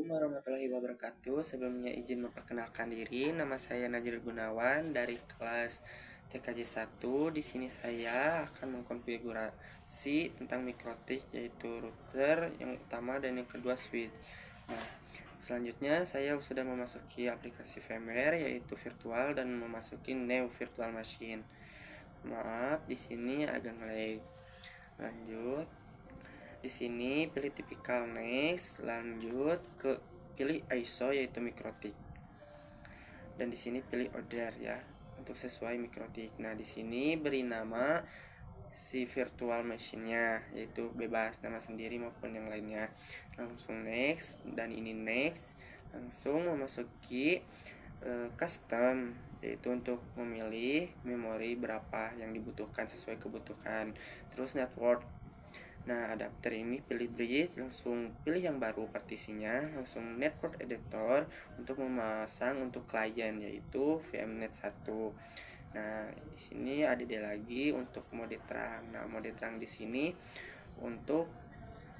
Warahmatullahi wabarakatuh. Sebelumnya izin memperkenalkan diri. Nama saya Najir Gunawan dari kelas TKJ 1. Di sini saya akan mengkonfigurasi tentang mikrotik, yaitu router yang utama dan yang kedua switch. Nah, selanjutnya saya sudah memasuki aplikasi VMware yaitu virtual dan memasuki new virtual machine. Maaf, di sini agak ngelag. Lanjut. Di sini pilih tipikal next, lanjut ke pilih ISO yaitu mikrotik. Dan di sini pilih order ya untuk sesuai mikrotik. Nah, di sini beri nama si virtual machine-nya yaitu bebas nama sendiri maupun yang lainnya. Langsung next dan ini next. Langsung memasuki custom yaitu untuk memilih memori berapa yang dibutuhkan sesuai kebutuhan. Terus network. Nah, adapter ini pilih bridge, langsung pilih yang baru partisinya, langsung network editor untuk memasang untuk klien yaitu VMnet 1. Nah, di sini ada dia lagi untuk mode terang. Nah, mode terang di sini untuk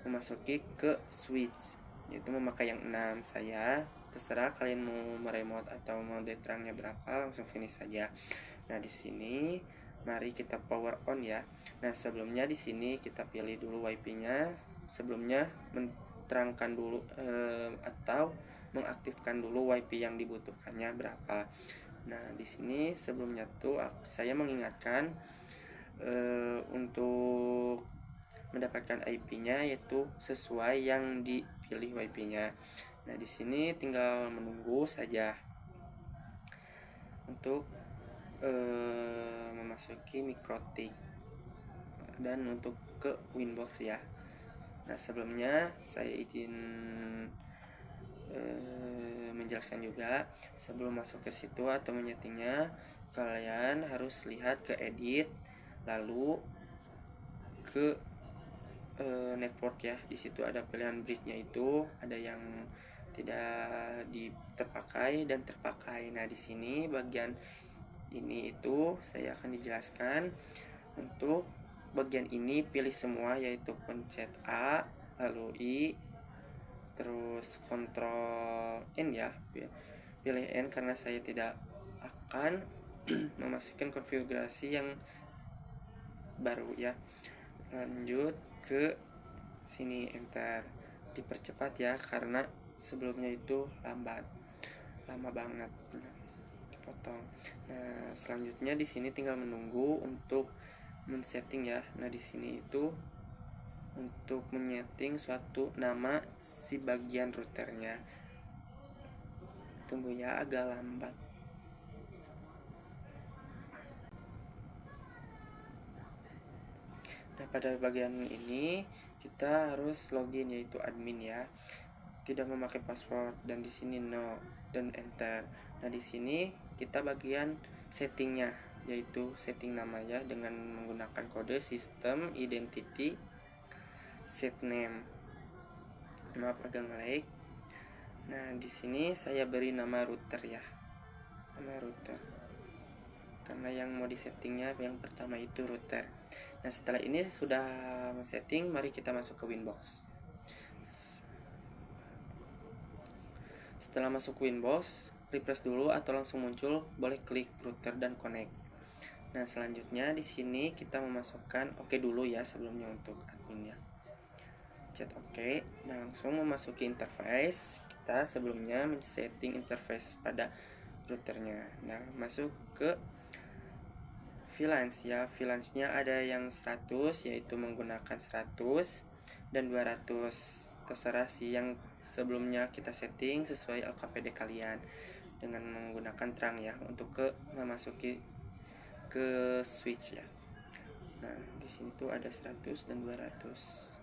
memasuki ke switch yaitu memakai yang 6. Saya terserah kalian mau meremote atau mode terangnya berapa, langsung finish saja. Nah, di sini mari kita power on ya. Nah, sebelumnya di sini kita pilih dulu WiFi-nya. Sebelumnya menerangkan dulu atau mengaktifkan dulu WiFi yang dibutuhkannya berapa. Nah, di sini sebelumnya tuh saya mengingatkan untuk mendapatkan IP-nya yaitu sesuai yang dipilih WiFi-nya. Nah, di sini tinggal menunggu saja untuk memasuki mikrotik dan untuk ke Winbox ya. Nah, sebelumnya saya izin menjelaskan juga sebelum masuk ke situ atau menyetingnya, kalian harus lihat ke edit lalu ke network ya. Di situ ada pilihan bridge-nya, itu ada yang tidak terpakai dan terpakai. Nah, di sini bagian ini itu saya akan dijelaskan. Untuk bagian ini pilih semua yaitu pencet A lalu I terus Ctrl N ya, pilih N karena saya tidak akan memasukkan konfigurasi yang baru ya. Lanjut ke sini enter, dipercepat ya karena sebelumnya itu lama banget dipotong. Nah, selanjutnya di sini tinggal menunggu untuk men-setting ya. Nah, di sini itu untuk menyeting suatu nama si bagian routernya. Tunggu ya, agak lambat. Nah, pada bagian ini kita harus login yaitu admin ya. Tidak memakai password dan di sini no dan enter. Nah, di sini kita bagian settingnya yaitu setting namanya dengan menggunakan kode sistem identity set name. Maaf agak ngelag. Nah, di sini saya beri nama router ya. Nama router. Karena yang mau disettingnya yang pertama itu router. Nah, setelah ini sudah setting, mari kita masuk ke Winbox. Setelah masuk Winbox, refresh dulu atau langsung muncul, boleh klik router dan connect. Nah, selanjutnya di sini kita memasukkan oke dulu ya sebelumnya untuk adminnya. Chat oke. Nah, langsung memasuki interface. Kita sebelumnya men-setting interface pada routernya. Nah, masuk ke VLANs ya. VLANs-nya ada yang 100 yaitu menggunakan 100 dan 200. Terserah sih yang sebelumnya kita setting sesuai LKPD kalian dengan menggunakan terang ya untuk memasuki ke switch ya. Nah, di sini tuh ada 100 dan 200.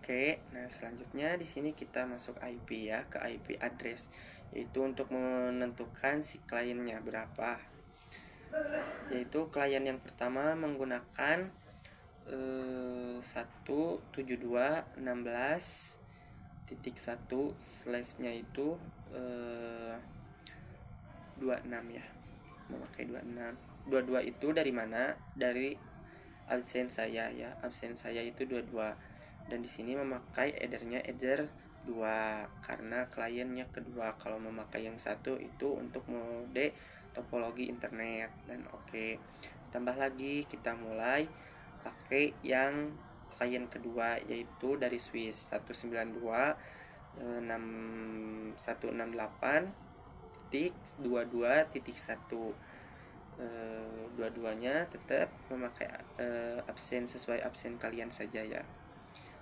Oke, nah selanjutnya di sini kita masuk IP ya, ke IP address yaitu untuk menentukan si kliennya berapa. Yaitu klien yang pertama menggunakan 172.16.1/nya itu 26 ya. memakai 26. 22 itu dari mana? Dari absen saya ya. Absen saya itu 22. Dan di sini memakai headernya header 2 karena kliennya kedua. Kalau memakai yang satu itu untuk mode topologi internet. Dan oke. Tambah lagi kita mulai pakai yang klien kedua yaitu dari Swiss 192 6168.22.1. Dua-duanya tetap memakai absen sesuai absen kalian saja ya.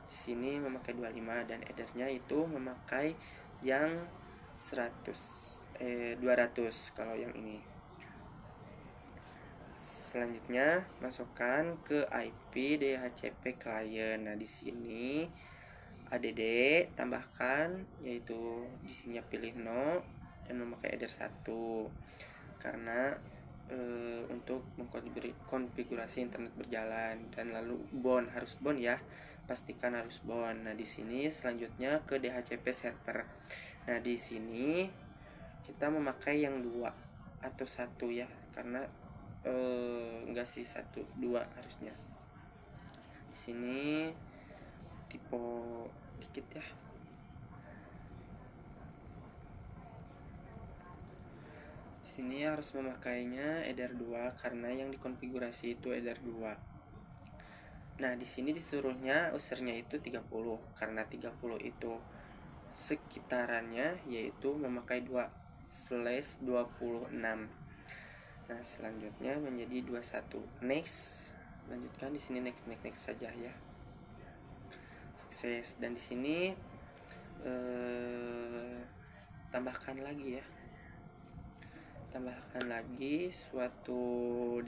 Di sini memakai 25 dan headernya itu memakai yang 200 kalau yang ini. Selanjutnya masukkan ke IP DHCP client. Nah, di sini ADD tambahkan yaitu di sini pilih no dan memakai header 1 karena untuk mengkonfigurasi internet berjalan. Dan lalu harus bond ya, pastikan harus bond. Nah, di sini selanjutnya ke DHCP server. Nah, di sini kita memakai yang 2 atau 1 ya, karena enggak sih 1 2 harusnya. Di sini tipe dikit ya. Sini harus memakainya header 2 karena yang dikonfigurasi itu header 2. Nah, di sini disuruhnya usernya itu 30 karena 30 itu sekitarannya yaitu memakai 2/26. Nah, selanjutnya menjadi 21. Next. Lanjutkan di sini next saja ya. Sukses. Dan di sini tambahkan lagi suatu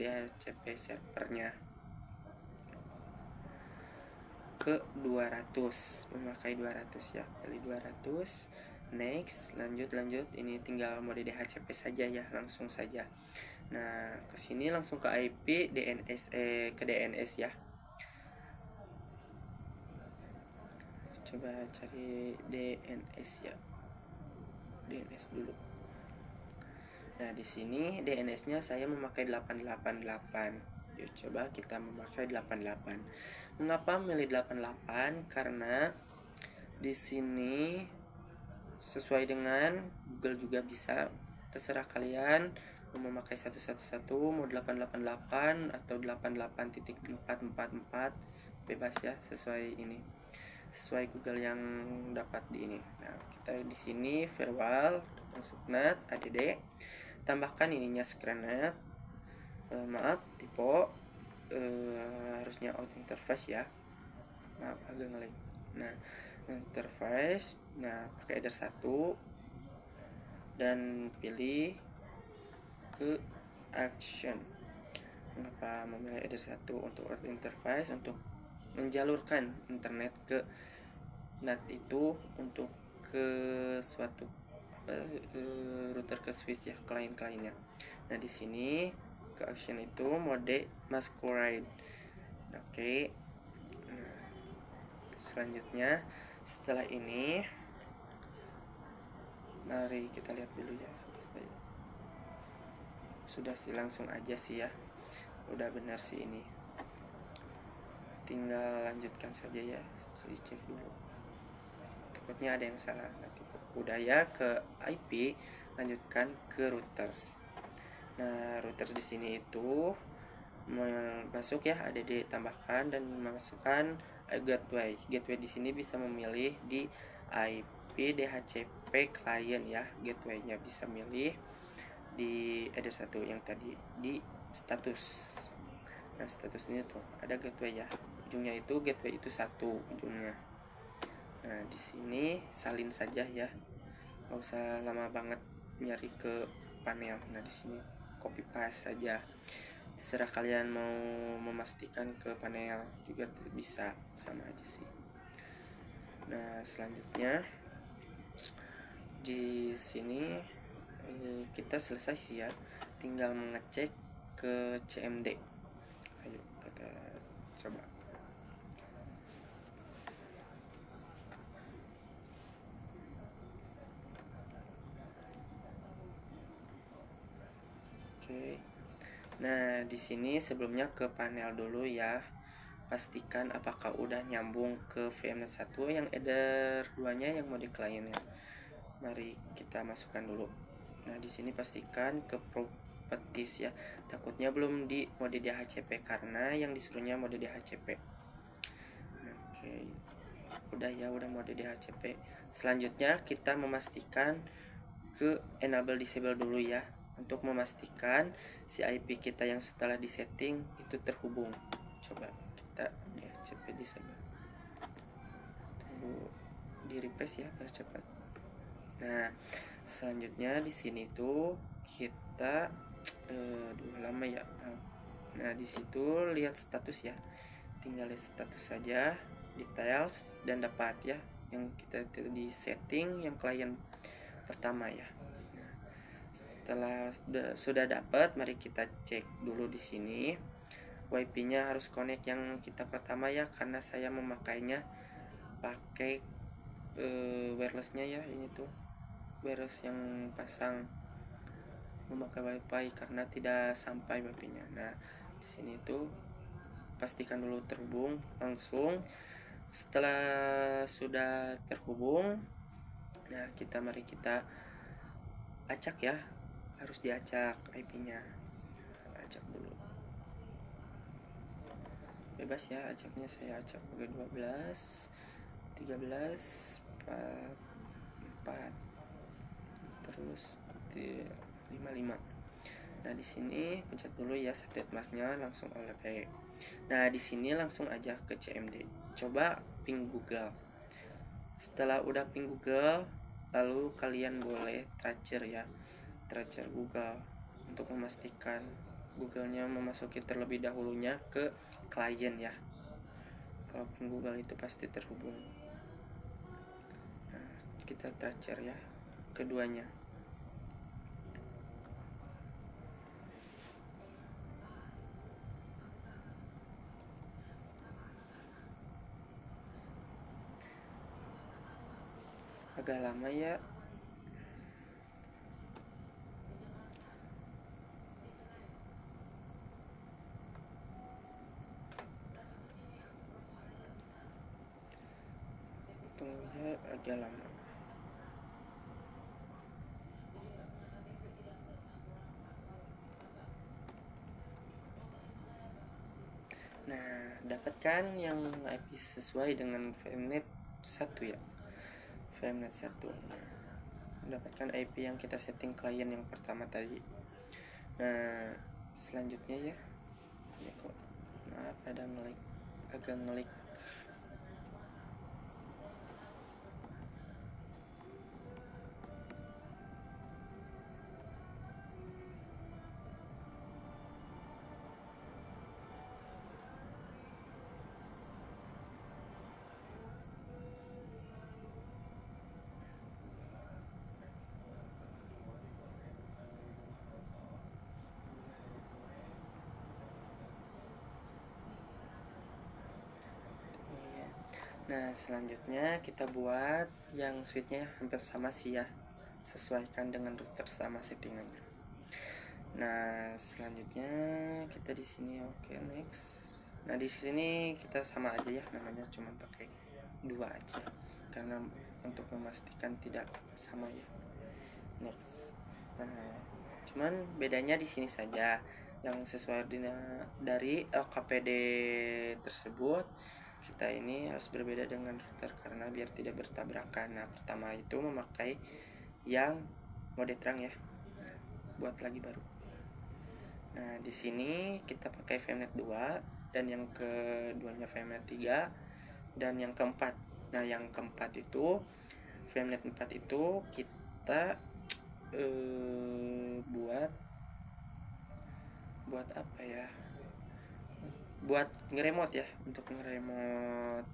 DHCP servernya ke 200, memakai 200 ya, pilih 200. Next, lanjut ini tinggal mode DHCP saja ya, langsung saja. Nah, ke sini langsung ke IP DNS ke DNS ya. Coba cari DNS ya. DNS dulu. Nah, di sini DNS-nya saya memakai 888. Yuk coba kita memakai 88. Mengapa milih 88? Karena di sini sesuai dengan Google juga bisa, terserah kalian mau memakai 111 mau 888 atau 88.444 bebas ya, sesuai Google yang dapat di ini. Nah, kita di sini firewall masuk NAT add tambahkan ininya screennet, tipe harusnya out interface ya, maaf agak ngelag. Nah, interface, nah pakai header 1 dan pilih ke action. Mengapa memilih header 1 untuk out interface? Untuk menjalurkan internet ke NAT itu untuk ke suatu router ke switch ya, klien-kliennya. Nah, di sini ke action itu mode masquerade. Oke. Nah, selanjutnya setelah ini mari kita lihat dulu ya. Sudah sih, langsung aja sih ya. Udah benar sih ini. Tinggal lanjutkan saja ya. Dicek dulu. Takutnya ada yang salah nanti. Udah ya, ke IP, lanjutkan ke routers. Nah, routers di sini itu masuk ya, ada ditambahkan dan memasukkan gateway. Gateway di sini bisa memilih di IP DHCP client ya. Gateway-nya bisa milih di ada satu yang tadi di status. Nah, status ini tuh ada gateway ya. Ujungnya itu gateway itu satu ujungnya. Nah, di sini salin saja ya, nggak usah lama banget nyari ke panel. Nah, di sini copy paste saja, terserah kalian mau memastikan ke panel juga bisa, sama aja sih. Nah, selanjutnya di sini kita selesai sih ya, tinggal mengecek ke CMD. Ayo kita coba. Oke, Oke. Nah, di sini sebelumnya ke panel dulu ya. Pastikan apakah udah nyambung ke VMnet 1 yang header 2-nya yang mode kliennya. Mari kita masukkan dulu. Nah, di sini pastikan ke properties ya. Takutnya belum di mode DHCP karena yang disuruhnya mode DHCP. Oke. Udah ya, udah mode DHCP. Selanjutnya kita memastikan ke enable disable dulu ya, untuk memastikan si IP kita yang setelah disetting itu terhubung. Coba kita DHCP disable, tunggu di refresh ya biar cepat. Nah, selanjutnya di sini tuh kita lama ya. Nah, di situ lihat status ya, tinggal lihat status saja, details, dan dapat ya yang kita di setting yang klien pertama ya. Nah, setelah sudah dapat, mari kita cek dulu di sini. WiFi-nya harus connect yang kita pertama ya, karena saya memakainya pakai wireless-nya ya. Ini tuh wireless yang pasang memakai WiFi karena tidak sampai WiFi-nya. Nah, di sini tuh pastikan dulu terhubung langsung. Setelah sudah terhubung, nah mari kita acak ya, harus diacak IP-nya. Acak dulu, bebas ya acaknya, saya acak pakai 12 13 4 terus 55. Nah, di sini pencet dulu ya update masnya, langsung OLP. Nah, di sini langsung aja ke CMD. Coba ping Google. Setelah udah ping Google, lalu kalian boleh tracer ya, tracer Google untuk memastikan Google-nya memasuki terlebih dahulunya ke klien ya. Kalau ping Google itu pasti terhubung. Nah, kita tracer ya keduanya. Agak lama ya. Tunggu ya, agak lama. Nah, dapatkan yang IP sesuai dengan VMnet 1 ya. VMnet 1. Nah, mendapatkan IP yang kita setting klien yang pertama tadi. Nah, selanjutnya ya. Ya kok. Maaf ada ngelik, agak ngelik. Nah, selanjutnya kita buat yang switchnya hampir sama sih ya, sesuaikan dengan router sama settingannya. Nah, selanjutnya kita di sini oke, next. Nah, di sini kita sama aja ya, namanya cuma pakai 2 aja karena untuk memastikan tidak sama ya. Next. Nah, cuman bedanya di sini saja, yang sesuai dari LKPD tersebut kita ini harus berbeda dengan router karena biar tidak bertabrakan. Nah, pertama itu memakai yang mode terang ya, buat lagi baru. Nah, di sini kita pakai VMnet 2 dan yang keduanya VMnet 3 dan yang keempat. Nah, yang keempat itu VMnet 4 itu kita buat apa ya? Buat ngeremote ya, untuk ngeremote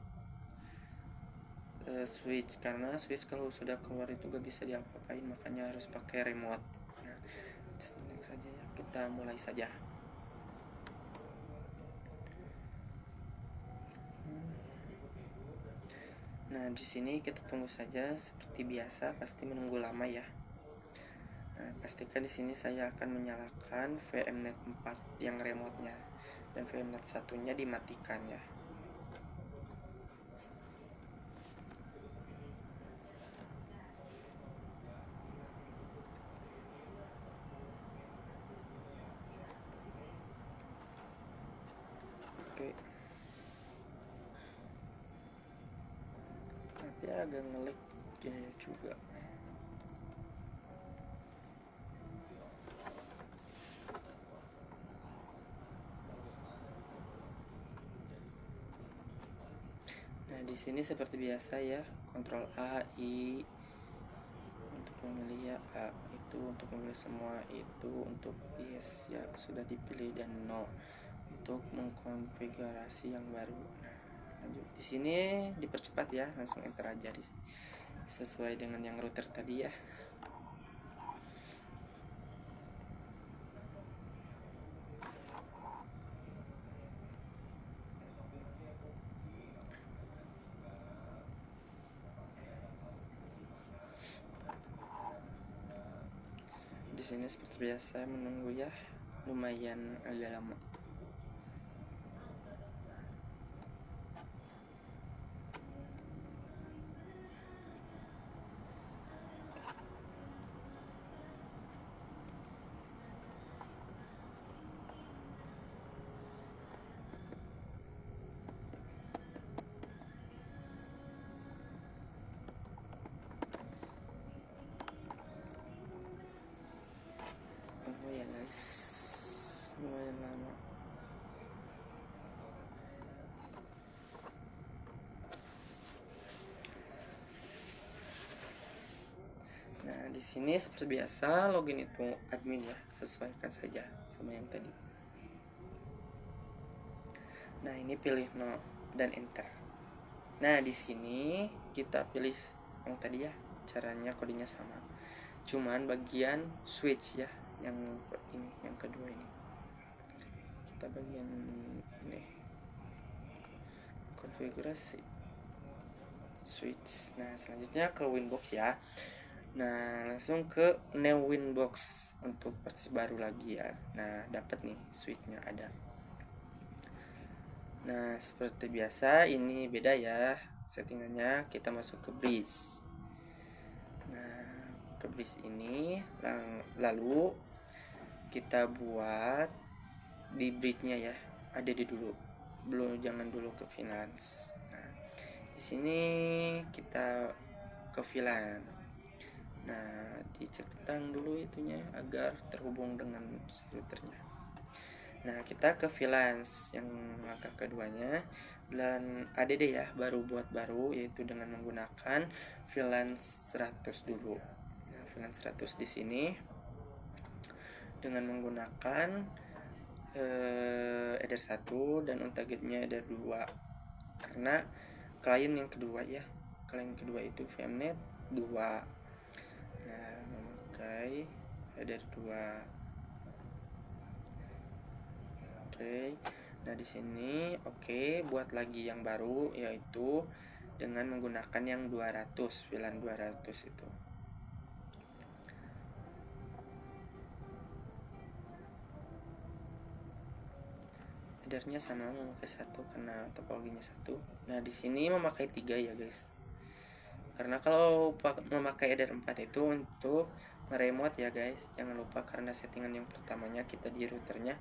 switch, karena switch kalau sudah keluar itu gak bisa diapa-apain, makanya harus pakai remote. Nah, saja ya, kita mulai saja. Nah, di sini kita tunggu saja seperti biasa, pasti menunggu lama ya. Nah, pastikan di sini saya akan menyalakan VMnet 4 yang remote-nya, dan VMnet satunya dimatikan ya. Oke. Tapi agak ngelag juga. Nah, di sini seperti biasa ya, Ctrl A, I untuk memilih ya, A itu untuk memilih semua, itu untuk yes ya sudah dipilih, dan no untuk mengkonfigurasi yang baru. Nah, lanjut. Di sini dipercepat ya, langsung enter aja di sini. Sesuai dengan yang router tadi ya. Di sini seperti biasa menunggu ya, lumayan agak lama. Tunggu ya guys, lumayan lama. Nah, di sini seperti biasa login itu admin ya, sesuaikan saja sama yang tadi. Nah, ini pilih no dan enter. Nah, di sini kita pilih yang tadi ya, caranya kodenya sama. Cuman bagian switch ya, yang ini, yang kedua ini. Kita bagian ini, konfigurasi switch. Nah, selanjutnya ke Winbox ya. Nah, langsung ke new Winbox untuk versi baru lagi ya. Nah, dapat nih switchnya ada. Nah, seperti biasa ini beda ya settingannya. Kita masuk ke bridge. Nah, ke bridge ini lalu kita buat di bridge-nya ya. Ada di dulu. Belum, jangan dulu ke finance. Nah, di sini kita ke VLAN. Nah, dicentang dulu itunya agar terhubung dengan routernya. Nah, kita ke VLANs yang langkah keduanya, dan ADD ya, baru buat baru, yaitu dengan menggunakan VLANs 100 dulu. Nah, VLANs 100 di sini dengan menggunakan header 1 dan on targetnya header 2, karena klien yang kedua ya, klien kedua itu VMnet 2. Nah, memakai header 2. Oke. Nah, di sini oke, buat lagi yang baru yaitu dengan menggunakan yang 200, VLAN 200 itu. Headernya sama, memakai 1 karena topologinya 1. Nah, di sini memakai 3 ya, guys. Karena kalau memakai header 4 itu untuk meremote ya, guys. Jangan lupa, karena settingan yang pertamanya kita di routernya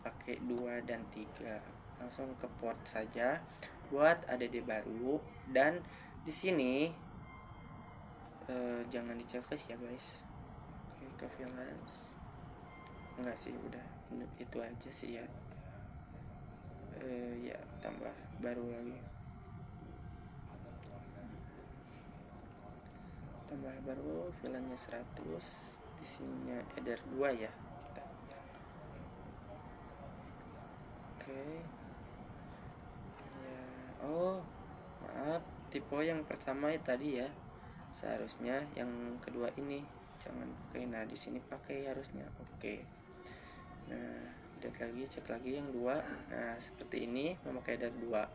pakai 2 dan 3. Langsung ke port saja buat ADD baru, dan di sini jangan diceklis ya, guys. Oke, ke VLANs. Enggak sih, udah itu aja sih ya. Ya, tambah baru lagi, tambah baru VLAN-nya 100, di sininya header 2 ya kita. Oke ya. Oh, maaf, tipe yang pertama tadi ya, seharusnya yang kedua ini jangan pakai. Nah, di sini pakai harusnya. Oke. Nah, lihat lagi, cek lagi yang 2. Nah, seperti ini, memakai header 2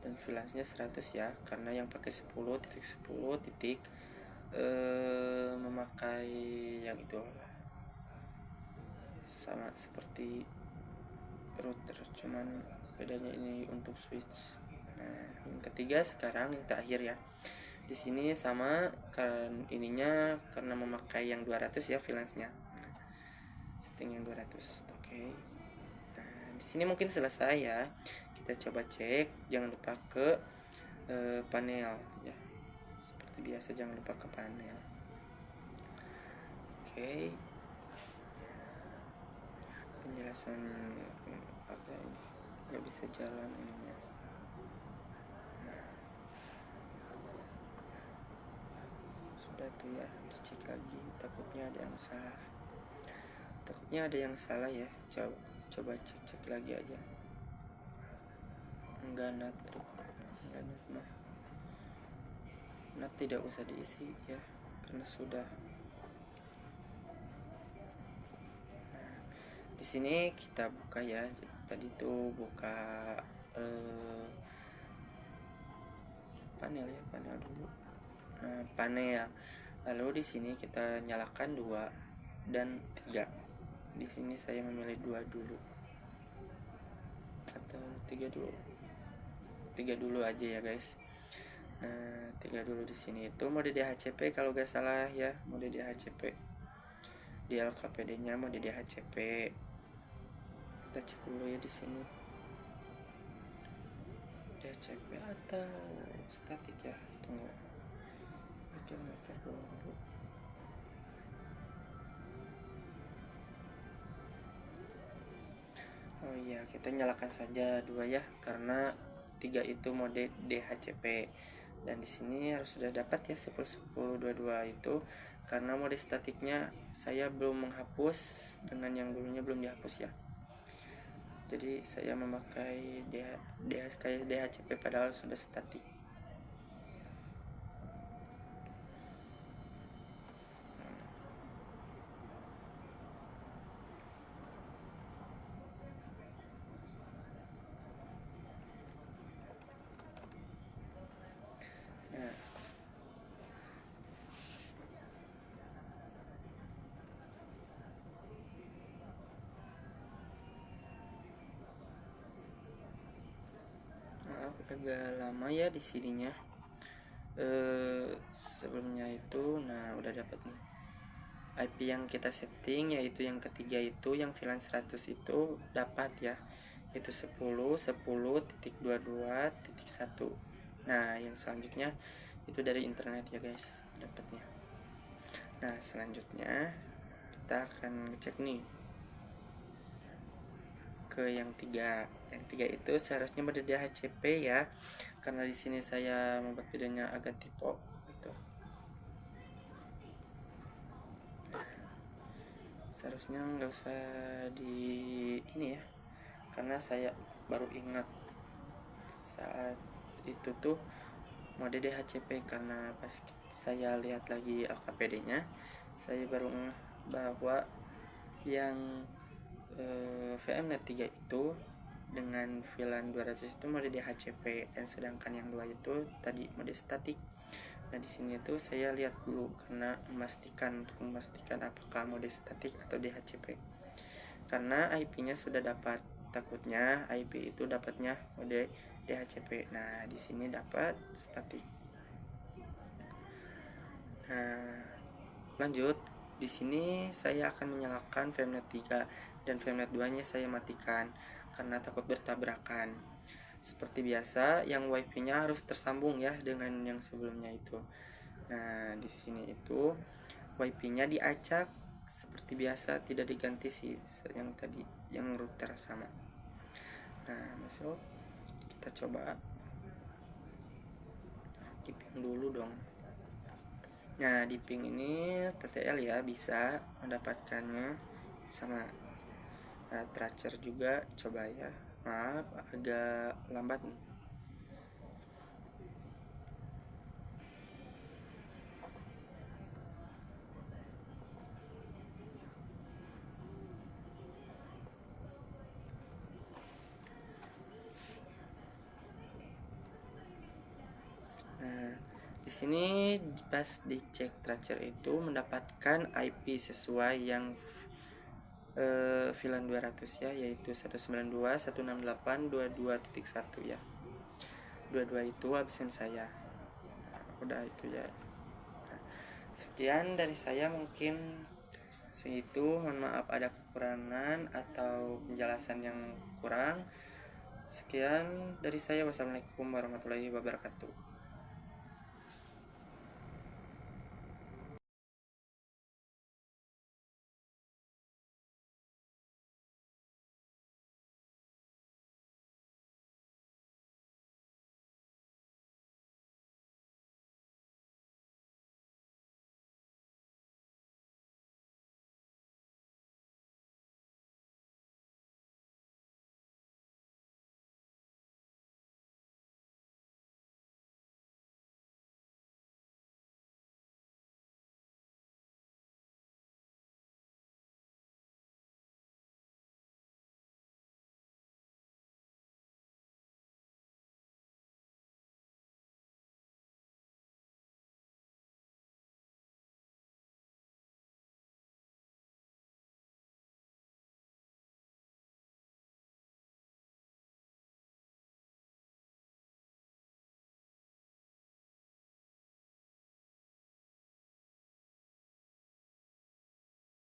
dan VLAN-nya 100 ya, karena yang pakai 10.10 titik memakai yang itu sama seperti router, cuman bedanya ini untuk switch. Nah, yang ketiga sekarang yang terakhir ya. Di sini sama kan ininya karena memakai yang 200 ya VLANs-nya. Setting yang 200. Oke. Nah, di sini mungkin selesai ya. Kita coba cek, jangan lupa ke panel ya. Seperti biasa jangan lupa ke panel. Oke. Penjelasan apa ini? Nggak bisa jalan ininya. Sudah tuh ya, dicek lagi. Takutnya ada yang salah ya. Coba cek lagi aja. Enggak nat tidak usah diisi ya, karena sudah. Nah, di sini kita buka ya. Tadi tuh buka panel ya, panel dulu. Nah, panel. Lalu di sini kita nyalakan 2 dan 3. Di sini saya memilih 2 dulu. Atau 3 dulu. 3 dulu aja ya, guys. Nah, 3 dulu di sini itu mode DHCP kalau gak salah ya, mode DHCP. Di LKPD-nya mode DHCP. Kita cek dulu ya di sini. DHCP atau statik ya? Tunggu. Mikir dulu. Oh iya, kita nyalakan saja 2 ya, karena 3 itu mode DHCP. Dan di sini harus sudah dapat ya 10.10.22 itu, karena mode statiknya saya belum menghapus dengan yang dulunya belum dihapus ya. Jadi saya memakai DHCP padahal sudah statik. Agak lama ya di sininya. Sebelumnya itu udah dapat nih IP yang kita setting, yaitu yang ketiga itu yang VLAN 100 itu dapat ya, yaitu 10.10.22.1. Nah, yang selanjutnya itu dari internet ya guys dapatnya. Nah, selanjutnya kita akan ngecek nih ke yang 3. Yang 3 itu seharusnya mode DHCP ya, karena di sini saya membuat videonya agak typo gitu. Seharusnya nggak usah di ini ya, karena saya baru ingat saat itu tuh mode DHCP, karena pas saya lihat lagi LKPD-nya saya baru ngeh bahwa yang VMnet 3 itu dengan VLAN 200 itu mode DHCP, dan sedangkan yang 2 itu tadi mode statik. Nah, di sini tuh saya lihat dulu karena untuk memastikan apakah mode statik atau DHCP. Karena IP-nya sudah dapat, takutnya IP itu dapatnya mode DHCP. Nah, di sini dapat statik. Nah, lanjut. Di sini saya akan menyalakan VMnet 3 dan VMnet 2-nya saya matikan karena takut bertabrakan. Seperti biasa, yang WiFi-nya harus tersambung ya dengan yang sebelumnya itu. Nah, di sini itu WiFi-nya diacak seperti biasa, tidak diganti sih yang tadi, yang router sama. Nah, masuk. Kita coba di ping dulu dong. Nah, di ping ini TTL ya, bisa mendapatkannya sama tracer juga. Coba ya, maaf agak lambat nih. Nah, di sini pas dicek tracer itu mendapatkan IP sesuai yang VLAN 200 ya, yaitu 192.168.22.1 ya. 22 itu absen saya. Udah itu ya. Sekian dari saya, mungkin segitu. Mohon maaf ada kekurangan atau penjelasan yang kurang. Sekian dari saya. Wassalamualaikum warahmatullahi wabarakatuh.